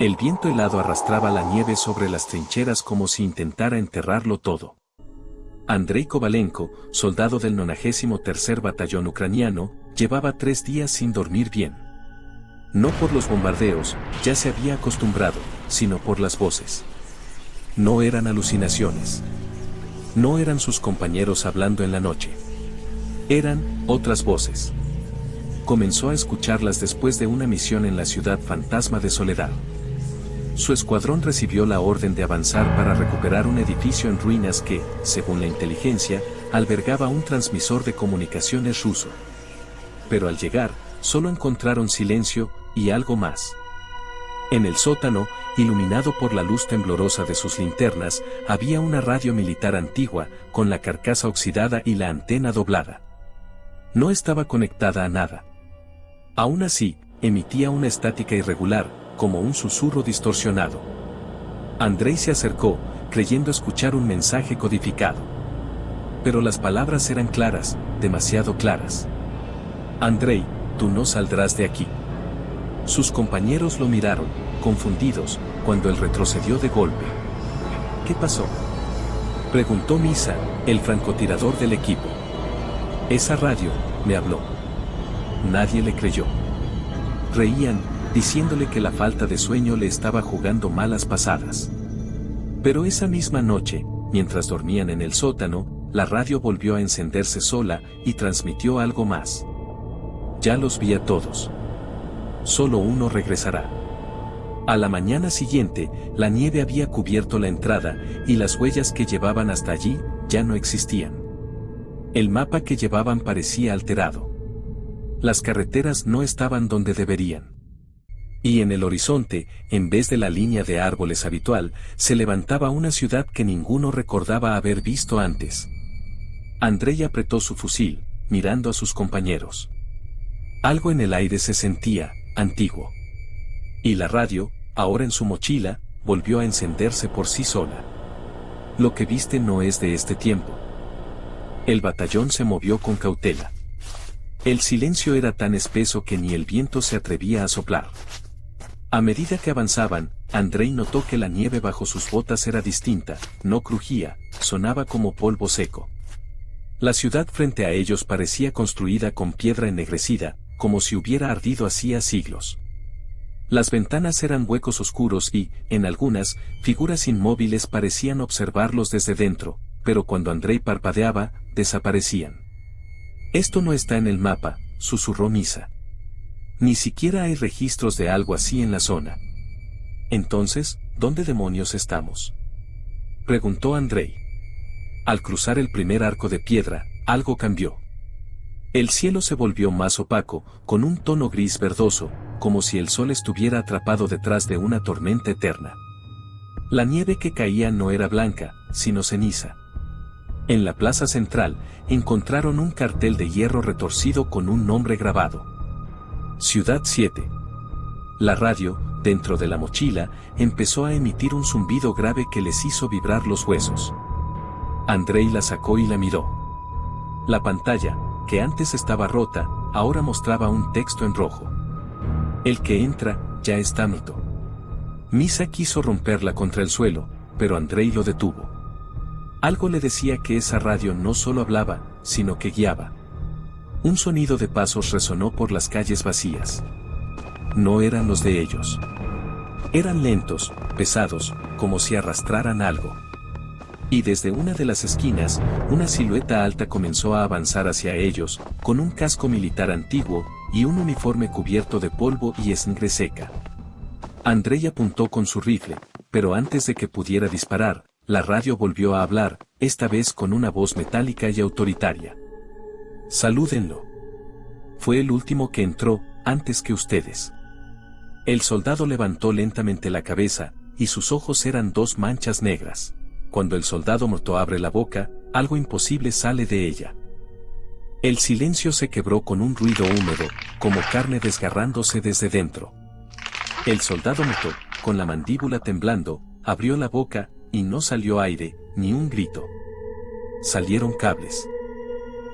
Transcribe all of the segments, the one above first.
El viento helado arrastraba la nieve sobre las trincheras como si intentara enterrarlo todo. Andrei Kovalenko, soldado del 93 Batallón ucraniano, llevaba 3 días sin dormir bien. No por los bombardeos, ya se había acostumbrado, sino por las voces. No eran alucinaciones. No eran sus compañeros hablando en la noche. Eran otras voces. Comenzó a escucharlas después de una misión en la ciudad fantasma de Soledad. Su escuadrón recibió la orden de avanzar para recuperar un edificio en ruinas que, según la inteligencia, albergaba un transmisor de comunicaciones ruso. Pero al llegar, solo encontraron silencio y algo más. En el sótano, iluminado por la luz temblorosa de sus linternas, había una radio militar antigua, con la carcasa oxidada y la antena doblada. No estaba conectada a nada. Aún así, emitía una estática irregular, como un susurro distorsionado. Andrei se acercó, creyendo escuchar un mensaje codificado. Pero las palabras eran claras, demasiado claras. Andrei, tú no saldrás de aquí. Sus compañeros lo miraron, confundidos, cuando él retrocedió de golpe. ¿Qué pasó?, preguntó Misa, el francotirador del equipo. Esa radio, me habló. Nadie le creyó. Reían, diciéndole que la falta de sueño le estaba jugando malas pasadas. Pero esa misma noche, mientras dormían en el sótano, la radio volvió a encenderse sola y transmitió algo más. Ya los vi a todos. Solo uno regresará. A la mañana siguiente, la nieve había cubierto la entrada, y las huellas que llevaban hasta allí ya no existían. El mapa que llevaban parecía alterado. Las carreteras no estaban donde deberían. Y en el horizonte, en vez de la línea de árboles habitual, se levantaba una ciudad que ninguno recordaba haber visto antes. Andrei apretó su fusil, mirando a sus compañeros. Algo en el aire se sentía antiguo. Y la radio, ahora en su mochila, volvió a encenderse por sí sola. Lo que viste no es de este tiempo. El batallón se movió con cautela. El silencio era tan espeso que ni el viento se atrevía a soplar. A medida que avanzaban, Andrei notó que la nieve bajo sus botas era distinta, no crujía, sonaba como polvo seco. La ciudad frente a ellos parecía construida con piedra ennegrecida, como si hubiera ardido hacía siglos. Las ventanas eran huecos oscuros y, en algunas, figuras inmóviles parecían observarlos desde dentro, pero cuando Andrei parpadeaba, desaparecían. Esto no está en el mapa, susurró Misa. Ni siquiera hay registros de algo así en la zona. Entonces, ¿dónde demonios estamos?, preguntó Andrei. Al cruzar el primer arco de piedra, algo cambió. El cielo se volvió más opaco, con un tono gris verdoso, como si el sol estuviera atrapado detrás de una tormenta eterna. La nieve que caía no era blanca, sino ceniza. En la plaza central, encontraron un cartel de hierro retorcido con un nombre grabado. Ciudad 7. La radio, dentro de la mochila, empezó a emitir un zumbido grave que les hizo vibrar los huesos. Andrei la sacó y la miró. La pantalla, que antes estaba rota, ahora mostraba un texto en rojo. El que entra, ya está muerto. Misa quiso romperla contra el suelo, pero Andrei lo detuvo. Algo le decía que esa radio no solo hablaba, sino que guiaba. Un sonido de pasos resonó por las calles vacías. No eran los de ellos. Eran lentos, pesados, como si arrastraran algo. Y desde una de las esquinas, una silueta alta comenzó a avanzar hacia ellos, con un casco militar antiguo, y un uniforme cubierto de polvo y sangre seca. Andrei apuntó con su rifle, pero antes de que pudiera disparar, la radio volvió a hablar, esta vez con una voz metálica y autoritaria. Salúdenlo. Fue el último que entró, antes que ustedes. El soldado levantó lentamente la cabeza, y sus ojos eran 2 manchas negras. Cuando el soldado muerto abre la boca, algo imposible sale de ella. El silencio se quebró con un ruido húmedo, como carne desgarrándose desde dentro. El soldado muerto, con la mandíbula temblando, abrió la boca, y no salió aire, ni un grito. Salieron cables.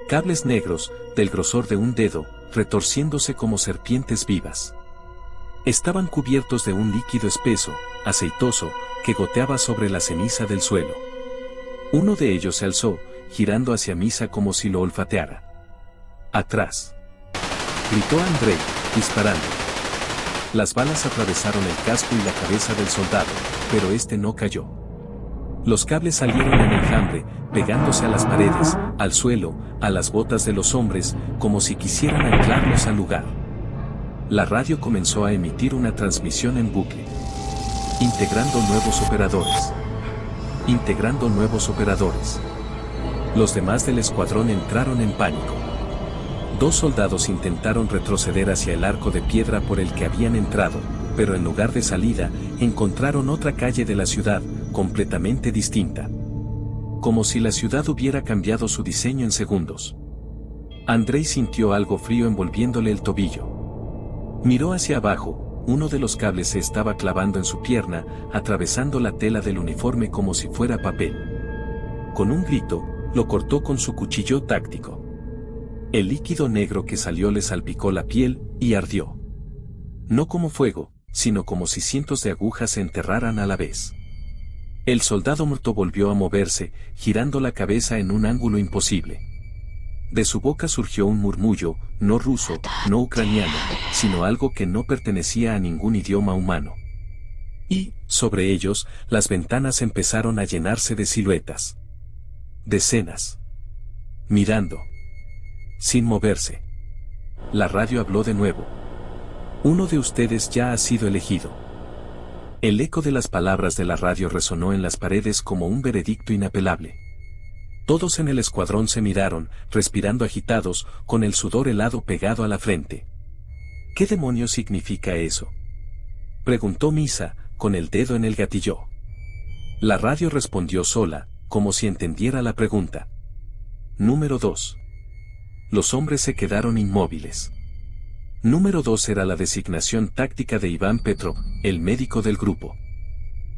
Cables negros, del grosor de un dedo, retorciéndose como serpientes vivas. Estaban cubiertos de un líquido espeso, aceitoso, que goteaba sobre la ceniza del suelo. Uno de ellos se alzó, girando hacia Misa como si lo olfateara. ¡Atrás!, gritó Andrei, disparando. Las balas atravesaron el casco y la cabeza del soldado, pero este no cayó. Los cables salieron en enjambre, pegándose a las paredes, al suelo, a las botas de los hombres, como si quisieran anclarlos al lugar. La radio comenzó a emitir una transmisión en bucle. Integrando nuevos operadores. Integrando nuevos operadores. Los demás del escuadrón entraron en pánico. 2 soldados intentaron retroceder hacia el arco de piedra por el que habían entrado, pero en lugar de salida, encontraron otra calle de la ciudad, completamente distinta. Como si la ciudad hubiera cambiado su diseño en segundos. Andrei sintió algo frío envolviéndole el tobillo. Miró hacia abajo, uno de los cables se estaba clavando en su pierna, atravesando la tela del uniforme como si fuera papel. Con un grito, lo cortó con su cuchillo táctico. El líquido negro que salió le salpicó la piel, y ardió. No como fuego, sino como si cientos de agujas se enterraran a la vez. El soldado muerto volvió a moverse, girando la cabeza en un ángulo imposible. De su boca surgió un murmullo, no ruso, no ucraniano, sino algo que no pertenecía a ningún idioma humano. Y, sobre ellos, las ventanas empezaron a llenarse de siluetas. Decenas. Mirando. Sin moverse. La radio habló de nuevo. Uno de ustedes ya ha sido elegido. El eco de las palabras de la radio resonó en las paredes como un veredicto inapelable. Todos en el escuadrón se miraron, respirando agitados, con el sudor helado pegado a la frente. ¿Qué demonios significa eso?, preguntó Misa, con el dedo en el gatillo. La radio respondió sola, como si entendiera la pregunta. Número 2. Los hombres se quedaron inmóviles. Número 2 era la designación táctica de Iván Petrov, el médico del grupo.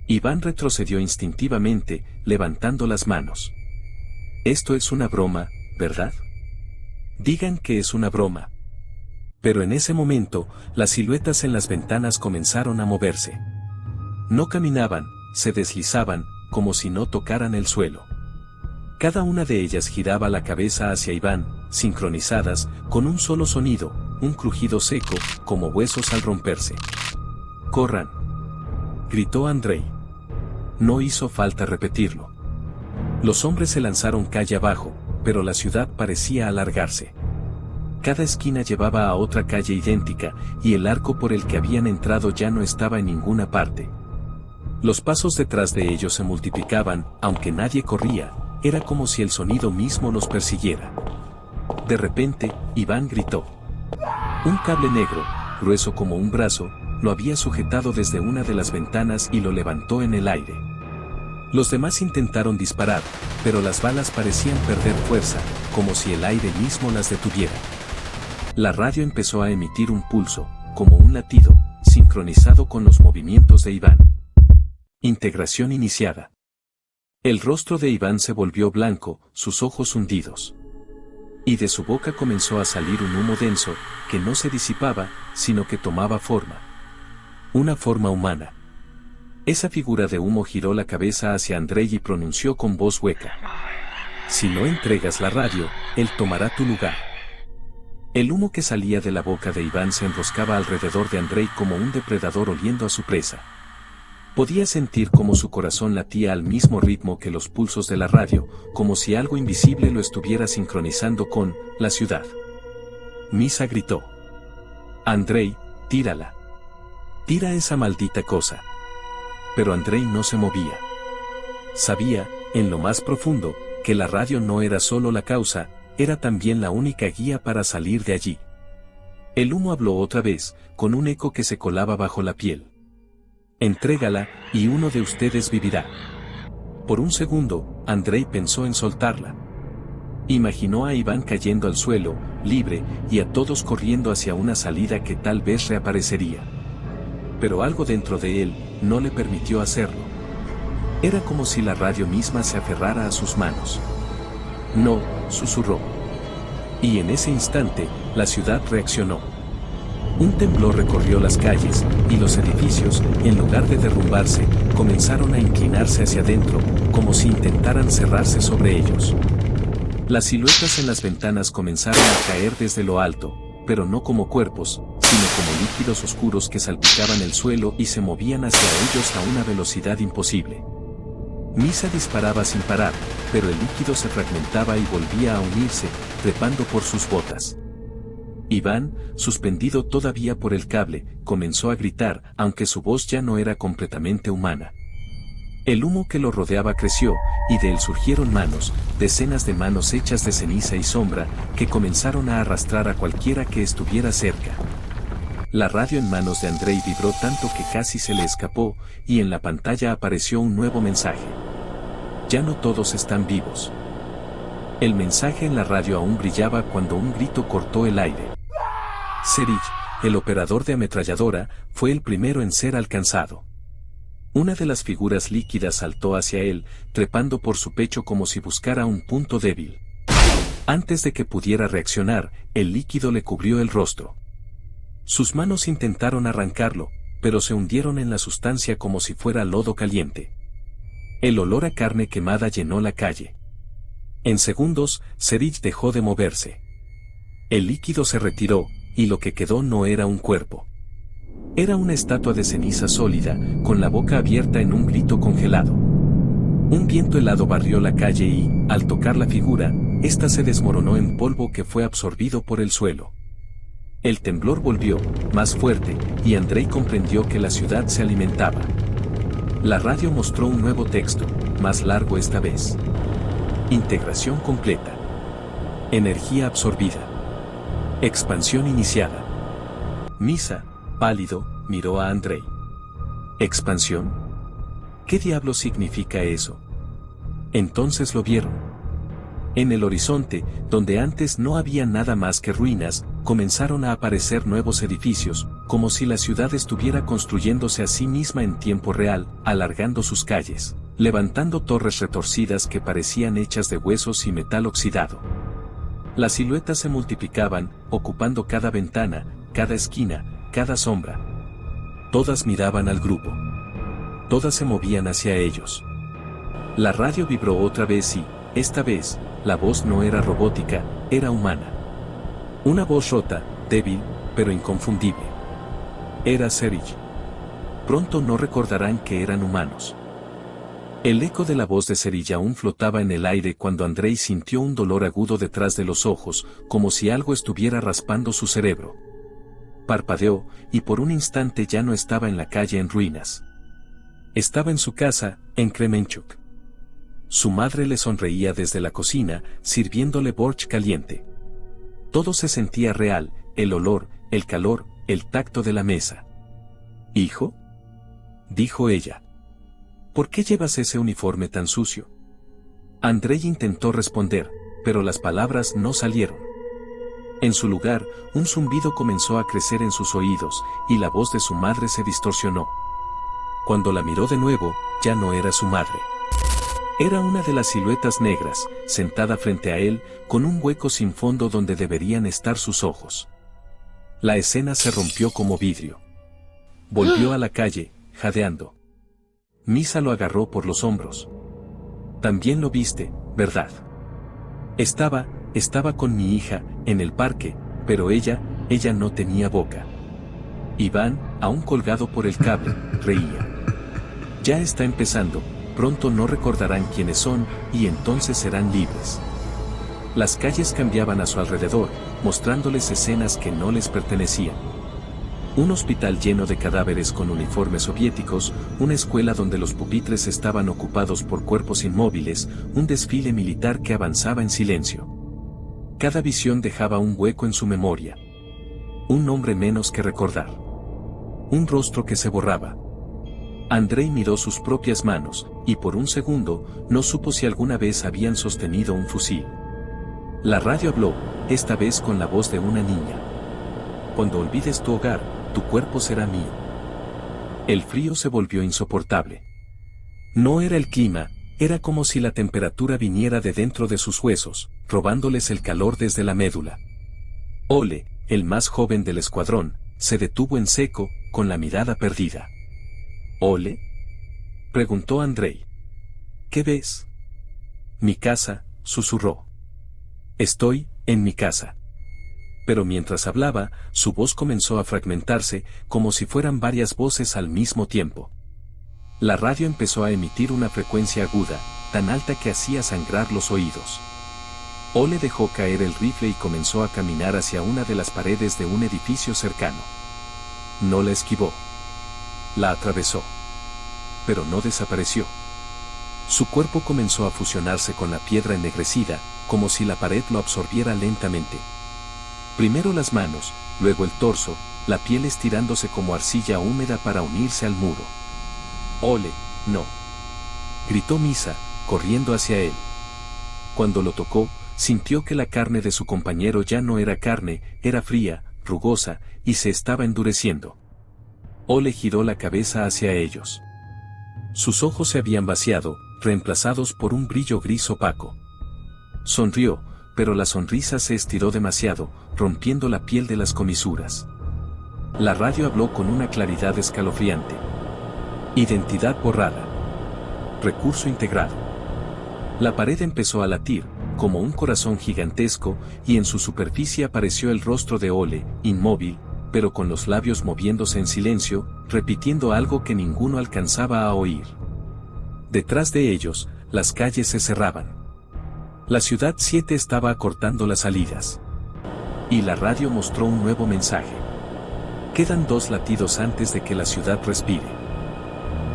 Iván retrocedió instintivamente, levantando las manos. Esto es una broma, ¿verdad? Digan que es una broma. Pero en ese momento, las siluetas en las ventanas comenzaron a moverse. No caminaban, se deslizaban, como si no tocaran el suelo. Cada una de ellas giraba la cabeza hacia Iván, sincronizadas, con un solo sonido, un crujido seco, como huesos al romperse. ¡Corran!, gritó Andrei. No hizo falta repetirlo. Los hombres se lanzaron calle abajo, pero la ciudad parecía alargarse. Cada esquina llevaba a otra calle idéntica, y el arco por el que habían entrado ya no estaba en ninguna parte. Los pasos detrás de ellos se multiplicaban, aunque nadie corría, era como si el sonido mismo los persiguiera. De repente, Iván gritó. Un cable negro, grueso como un brazo, lo había sujetado desde una de las ventanas y lo levantó en el aire. Los demás intentaron disparar, pero las balas parecían perder fuerza, como si el aire mismo las detuviera. La radio empezó a emitir un pulso, como un latido, sincronizado con los movimientos de Iván. Integración iniciada. El rostro de Iván se volvió blanco, sus ojos hundidos. Y de su boca comenzó a salir un humo denso, que no se disipaba, sino que tomaba forma. Una forma humana. Esa figura de humo giró la cabeza hacia Andrei y pronunció con voz hueca. Si no entregas la radio, él tomará tu lugar. El humo que salía de la boca de Iván se enroscaba alrededor de Andrei como un depredador oliendo a su presa. Podía sentir cómo su corazón latía al mismo ritmo que los pulsos de la radio, como si algo invisible lo estuviera sincronizando con la ciudad. Misa gritó. Andrei, tírala. Tira esa maldita cosa. Pero Andrei no se movía. Sabía, en lo más profundo, que la radio no era solo la causa, era también la única guía para salir de allí. El humo habló otra vez, con un eco que se colaba bajo la piel. Entrégala, y uno de ustedes vivirá. Por un segundo, Andrei pensó en soltarla. Imaginó a Iván cayendo al suelo, libre, y a todos corriendo hacia una salida que tal vez reaparecería. Pero algo dentro de él no le permitió hacerlo. Era como si la radio misma se aferrara a sus manos. No, susurró. Y en ese instante, la ciudad reaccionó. Un temblor recorrió las calles, y los edificios, en lugar de derrumbarse, comenzaron a inclinarse hacia adentro, como si intentaran cerrarse sobre ellos. Las siluetas en las ventanas comenzaron a caer desde lo alto, pero no como cuerpos, sino como líquidos oscuros que salpicaban el suelo y se movían hacia ellos a una velocidad imposible. Misa disparaba sin parar, pero el líquido se fragmentaba y volvía a unirse, trepando por sus botas. Iván, suspendido todavía por el cable, comenzó a gritar, aunque su voz ya no era completamente humana. El humo que lo rodeaba creció, y de él surgieron manos, decenas de manos hechas de ceniza y sombra, que comenzaron a arrastrar a cualquiera que estuviera cerca. La radio en manos de Andrei vibró tanto que casi se le escapó, y en la pantalla apareció un nuevo mensaje. Ya no todos están vivos. El mensaje en la radio aún brillaba cuando un grito cortó el aire. Serij, el operador de ametralladora, fue el primero en ser alcanzado. Una de las figuras líquidas saltó hacia él, trepando por su pecho como si buscara un punto débil. Antes de que pudiera reaccionar, el líquido le cubrió el rostro. Sus manos intentaron arrancarlo, pero se hundieron en la sustancia como si fuera lodo caliente. El olor a carne quemada llenó la calle. En segundos, Serij dejó de moverse. El líquido se retiró, y lo que quedó no era un cuerpo. Era una estatua de ceniza sólida, con la boca abierta en un grito congelado. Un viento helado barrió la calle y, al tocar la figura, ésta se desmoronó en polvo que fue absorbido por el suelo. El temblor volvió, más fuerte, y Andrei comprendió que la ciudad se alimentaba. La radio mostró un nuevo texto, más largo esta vez. Integración completa. Energía absorbida. Expansión iniciada. Misa, pálido, miró a Andrei. ¿Expansión? ¿Qué diablo significa eso? Entonces lo vieron. En el horizonte, donde antes no había nada más que ruinas, comenzaron a aparecer nuevos edificios, como si la ciudad estuviera construyéndose a sí misma en tiempo real, alargando sus calles, levantando torres retorcidas que parecían hechas de huesos y metal oxidado. Las siluetas se multiplicaban, ocupando cada ventana, cada esquina, cada sombra. Todas miraban al grupo. Todas se movían hacia ellos. La radio vibró otra vez y, esta vez, la voz no era robótica, era humana. Una voz rota, débil, pero inconfundible. Era Serij. Pronto no recordarán que eran humanos. El eco de la voz de Serij aún flotaba en el aire cuando Andrei sintió un dolor agudo detrás de los ojos, como si algo estuviera raspando su cerebro. Parpadeó, y por un instante ya no estaba en la calle en ruinas. Estaba en su casa, en Kremenchuk. Su madre le sonreía desde la cocina, sirviéndole borsch caliente. Todo se sentía real, el olor, el calor, el tacto de la mesa. «¿Hijo?», dijo ella. «¿Por qué llevas ese uniforme tan sucio?». Andrei intentó responder, pero las palabras no salieron. En su lugar, un zumbido comenzó a crecer en sus oídos, y la voz de su madre se distorsionó. Cuando la miró de nuevo, ya no era su madre. Era una de las siluetas negras, sentada frente a él, con un hueco sin fondo donde deberían estar sus ojos. La escena se rompió como vidrio. Volvió a la calle, jadeando. Misa lo agarró por los hombros. «También lo viste, ¿verdad?». Estaba con mi hija, en el parque, pero ella no tenía boca». Iván, aún colgado por el cable, reía. «Ya está empezando, pronto no recordarán quiénes son, y entonces serán libres». Las calles cambiaban a su alrededor, mostrándoles escenas que no les pertenecían. Un hospital lleno de cadáveres con uniformes soviéticos, una escuela donde los pupitres estaban ocupados por cuerpos inmóviles, un desfile militar que avanzaba en silencio. Cada visión dejaba un hueco en su memoria. Un nombre menos que recordar. Un rostro que se borraba. Andrei miró sus propias manos, y por un segundo, no supo si alguna vez habían sostenido un fusil. La radio habló, esta vez con la voz de una niña. «Cuando olvides tu hogar, tu cuerpo será mío». El frío se volvió insoportable. No era el clima, era como si la temperatura viniera de dentro de sus huesos, robándoles el calor desde la médula. Ole, el más joven del escuadrón, se detuvo en seco, con la mirada perdida. ¿Ole?, preguntó Andrei. ¿Qué ves? Mi casa, susurró. Estoy, en mi casa. Pero mientras hablaba, su voz comenzó a fragmentarse, como si fueran varias voces al mismo tiempo. La radio empezó a emitir una frecuencia aguda, tan alta que hacía sangrar los oídos. Ole dejó caer el rifle y comenzó a caminar hacia una de las paredes de un edificio cercano. No la esquivó. La atravesó. Pero no desapareció. Su cuerpo comenzó a fusionarse con la piedra ennegrecida, como si la pared lo absorbiera lentamente. Primero las manos, luego el torso, la piel estirándose como arcilla húmeda para unirse al muro. «Ole, no», gritó Misa, corriendo hacia él. Cuando lo tocó, sintió que la carne de su compañero ya no era carne, era fría, rugosa, y se estaba endureciendo. Ole giró la cabeza hacia ellos. Sus ojos se habían vaciado, reemplazados por un brillo gris opaco. Sonrió, pero la sonrisa se estiró demasiado, rompiendo la piel de las comisuras. La radio habló con una claridad escalofriante. Identidad borrada. Recurso integrado. La pared empezó a latir, como un corazón gigantesco, y en su superficie apareció el rostro de Ole, inmóvil, pero con los labios moviéndose en silencio, repitiendo algo que ninguno alcanzaba a oír. Detrás de ellos, las calles se cerraban. La ciudad 7 estaba acortando las salidas. Y la radio mostró un nuevo mensaje. Quedan 2 latidos antes de que la ciudad respire.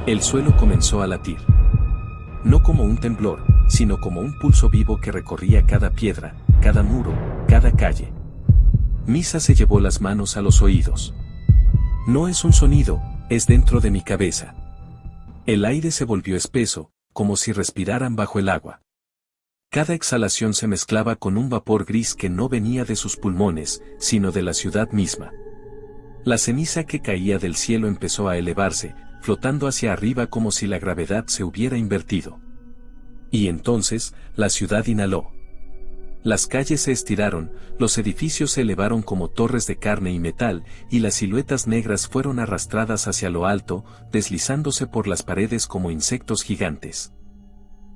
El suelo comenzó a latir. No como un temblor, sino como un pulso vivo que recorría cada piedra, cada muro, cada calle. Misa se llevó las manos a los oídos. No es un sonido, es dentro de mi cabeza. El aire se volvió espeso, como si respiraran bajo el agua. Cada exhalación se mezclaba con un vapor gris que no venía de sus pulmones, sino de la ciudad misma. La ceniza que caía del cielo empezó a elevarse, flotando hacia arriba como si la gravedad se hubiera invertido. Y entonces, la ciudad inhaló. Las calles se estiraron, los edificios se elevaron como torres de carne y metal, y las siluetas negras fueron arrastradas hacia lo alto, deslizándose por las paredes como insectos gigantes.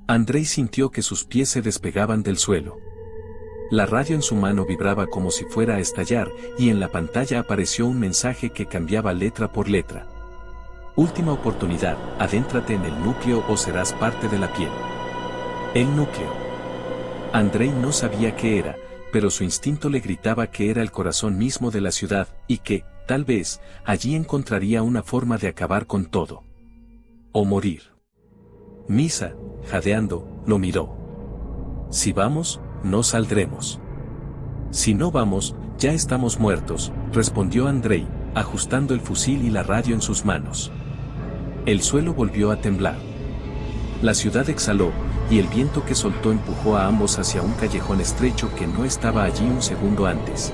Andrei sintió que sus pies se despegaban del suelo. La radio en su mano vibraba como si fuera a estallar, y en la pantalla apareció un mensaje que cambiaba letra por letra. Última oportunidad, adéntrate en el núcleo o serás parte de la piel. El núcleo. Andrei no sabía qué era, pero su instinto le gritaba que era el corazón mismo de la ciudad, y que, tal vez, allí encontraría una forma de acabar con todo. O morir. Misa, jadeando, lo miró. Si vamos, no saldremos. Si no vamos, ya estamos muertos, respondió Andrei, ajustando el fusil y la radio en sus manos. El suelo volvió a temblar. La ciudad exhaló, y el viento que soltó empujó a ambos hacia un callejón estrecho que no estaba allí un segundo antes.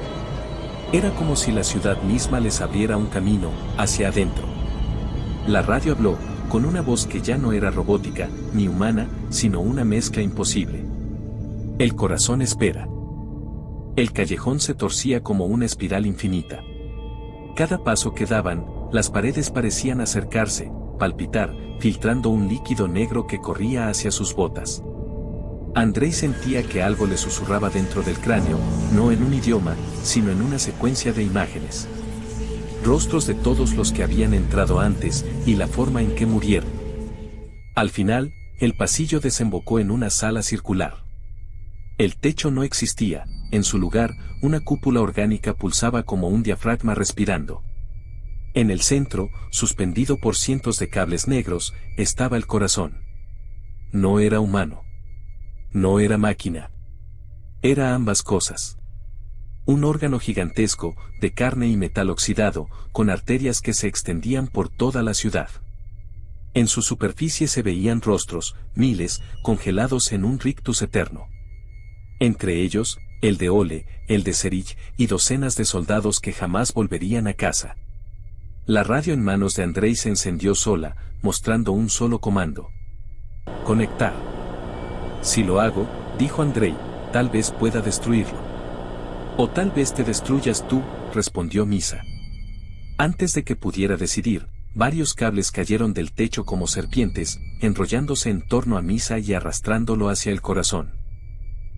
Era como si la ciudad misma les abriera un camino, hacia adentro. La radio habló, con una voz que ya no era robótica, ni humana, sino una mezcla imposible. El corazón espera. El callejón se torcía como una espiral infinita. Cada paso que daban, las paredes parecían acercarse, palpitar, filtrando un líquido negro que corría hacia sus botas. Andrei sentía que algo le susurraba dentro del cráneo, no en un idioma, sino en una secuencia de imágenes. Rostros de todos los que habían entrado antes, y la forma en que murieron. Al final, el pasillo desembocó en una sala circular. El techo no existía, en su lugar, una cúpula orgánica pulsaba como un diafragma respirando. En el centro, suspendido por cientos de cables negros, estaba el corazón. No era humano. No era máquina. Era ambas cosas. Un órgano gigantesco, de carne y metal oxidado, con arterias que se extendían por toda la ciudad. En su superficie se veían rostros, miles, congelados en un rictus eterno. Entre ellos, el de Ole, el de Serich, y docenas de soldados que jamás volverían a casa. La radio en manos de Andrei se encendió sola, mostrando un solo comando. Conectar. Si lo hago, dijo Andrei, tal vez pueda destruirlo. O tal vez te destruyas tú, respondió Misa. Antes de que pudiera decidir, varios cables cayeron del techo como serpientes, enrollándose en torno a Misa y arrastrándolo hacia el corazón.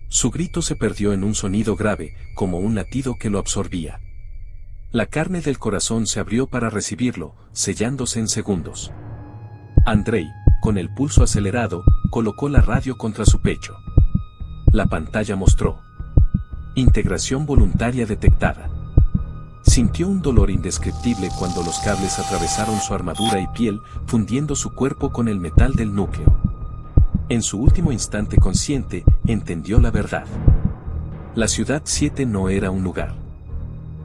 Su grito se perdió en un sonido grave, como un latido que lo absorbía. La carne del corazón se abrió para recibirlo, sellándose en segundos. Andrei, con el pulso acelerado, colocó la radio contra su pecho. La pantalla mostró: integración voluntaria detectada. Sintió un dolor indescriptible cuando los cables atravesaron su armadura y piel, fundiendo su cuerpo con el metal del núcleo. En su último instante consciente, entendió la verdad. La Ciudad 7 no era un lugar.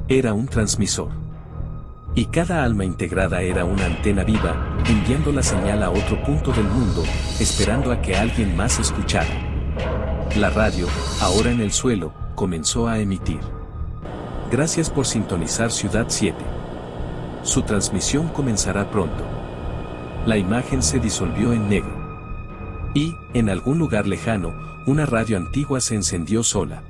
Era un transmisor. Y cada alma integrada era una antena viva, enviando la señal a otro punto del mundo, esperando a que alguien más escuchara. La radio, ahora en el suelo, comenzó a emitir. Gracias por sintonizar Ciudad 7. Su transmisión comenzará pronto. La imagen se disolvió en negro. Y, en algún lugar lejano, una radio antigua se encendió sola.